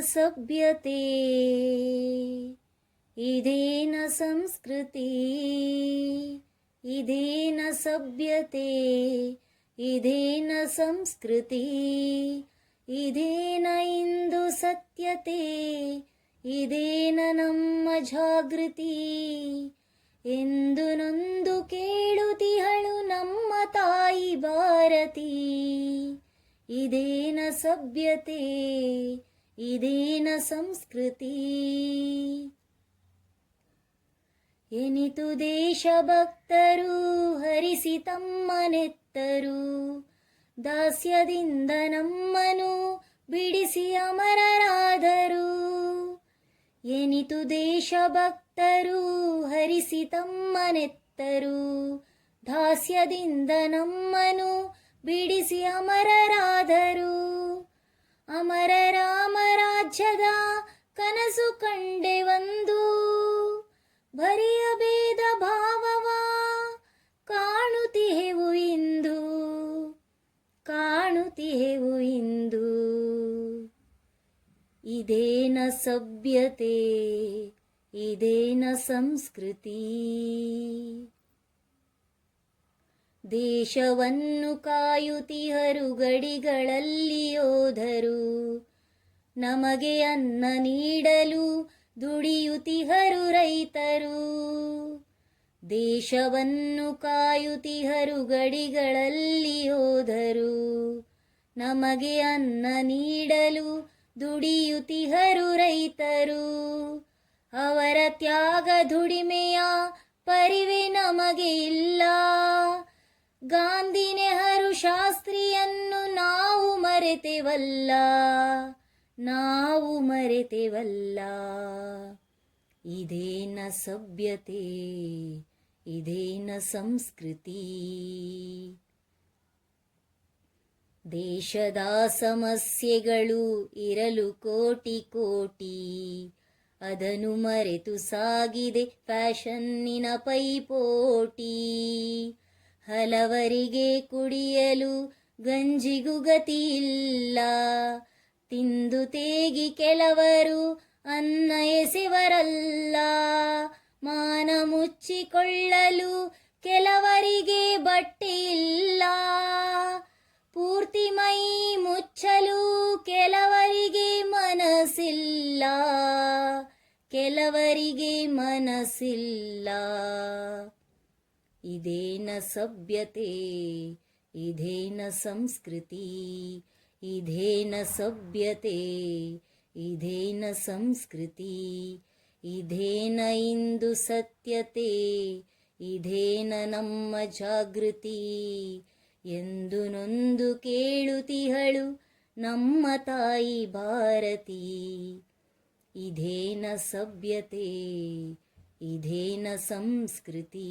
ಸಭ್ಯತೆ ಇದೇನ ಸಂಸ್ಕೃತಿ, ಇದೇನ ಸಭ್ಯತೆ ಇದೇನ ಸಂಸ್ಕೃತಿ, ಇದೇನ ಇಂದು ಸತ್ಯತೆ ಇದೇನ ನಮ್ಮ ಜಾಗೃತಿ. ಎಂದು ನೊಂದು ಕೇಳುತ್ತಿಹಳು ನಮ್ಮ ತಾಯಿ ಭಾರತಿ, ಇದೇನ ಸಭ್ಯತೆ ಇದೇನ ಸಂಸ್ಕೃತಿ. ಎನಿತು ದೇಶಭಕ್ತರು ಹರಿಸಿ ತಮ್ಮನೆತ್ತರು, ದಾಸ್ಯದಿಂದ ನಮ್ಮನು ಬಿಡಿಸಿ ಅಮರರಾದರು. ಎನಿತು ದೇಶಭಕ್ತರು ಹರಿಸಿ ತಮ್ಮನೆತ್ತರು, ದಾಸ್ಯದಿಂದ ನಮ್ಮನು ಬಿಡಿಸಿ ಅಮರರಾದರು. ಅಮರ ರಾಮರಾಜ್ಯದ ಕನಸು ಕಂಡೆವಂದು, ಬರಿಯ ಭೇದ ಭಾವವ ಕಾಣುತ್ತಿಹೆವು ಇಂದು, ಕಾಣುತ್ತಿಹೆವು ಇಂದು. ಇದೇನ ಸಭ್ಯತೆ ಇದೇನ ಸಂಸ್ಕೃತಿ. ದೇಶವನ್ನು ಕಾಯುತ್ತಿಹರು ಗಡಿಗಳಲ್ಲಿ ಯೋಧರು, ನಮಗೆ ಅನ್ನ ನೀಡಲು ದುಡಿಯುತ್ತಿಹರು ರೈತರು. ದೇಶವನ್ನು ಕಾಯುತ್ತಿಹರು ಗಡಿಗಳಲ್ಲಿ ಯೋಧರು, ನಮಗೆ ಅನ್ನ ನೀಡಲು ದುಡಿಯುತ್ತಿಹರು ರೈತರು. ಅವರ ತ್ಯಾಗ ದುಡಿಮೆಯ ಪರಿವೆ ನಮಗೆ ಇಲ್ಲ. ಗಾಂಧಿ ನೆಹರು ಶಾಸ್ತ್ರಿಯನ್ನು ನಾವು ಮರೆತೆವಲ್ಲ, ನಾವು ಮರೆತೆವಲ್ಲ. ಇದೇನ ಸಭ್ಯತೆ ಇದೇನ ಸಂಸ್ಕೃತಿ. ದೇಶದ ಸಮಸ್ಯೆಗಳು ಇರಲು ಕೋಟಿ ಕೋಟಿ, ಅದನ್ನು ಮರೆತು ಸಾಗಿದೆ ಫ್ಯಾಷನ್ನಿನ ಪೈಪೋಟಿ. ಹಲವರಿಗೆ ಕುಡಿಯಲು ಗಂಜಿಗೂ ಗತಿಯಿಲ್ಲ, ತಿಂದು ತೇಗಿ ಕೆಲವರು ಅನ್ನ ಎಸೆವರಲ್ಲ. ಮಾನ ಮುಚ್ಚಿಕೊಳ್ಳಲು ಕೆಲವರಿಗೆ ಬಟ್ಟೆಯಿಲ್ಲ, ಪೂರ್ತಿ ಮೈ ಮುಚ್ಚಲು ಕೆಲವರಿಗೆ ಮನಸ್ಸಿಲ್ಲ, ಕೆಲವರಿಗೆ ಮನಸ್ಸಿಲ್ಲ. ಇದೇನ ಸಭ್ಯತೆ ಇದೇನ ಸಂಸ್ಕೃತಿ, ಇದೇನ ಸಭ್ಯತೆ ಇದೇನ ಸಂಸ್ಕೃತಿ, ಇದೇನ ಇಂದು ಸತ್ಯತೆ ಇದೇನ ನಮ್ಮ ಜಾಗೃತಿ. ಎಂದು ನೊಂದು ಕೇಳುತ್ತಿಹಳು ನಮ್ಮ ತಾಯಿ ಭಾರತಿ, ಇದೇನ ಸಭ್ಯತೆ ಇದೇನ ಸಂಸ್ಕೃತಿ.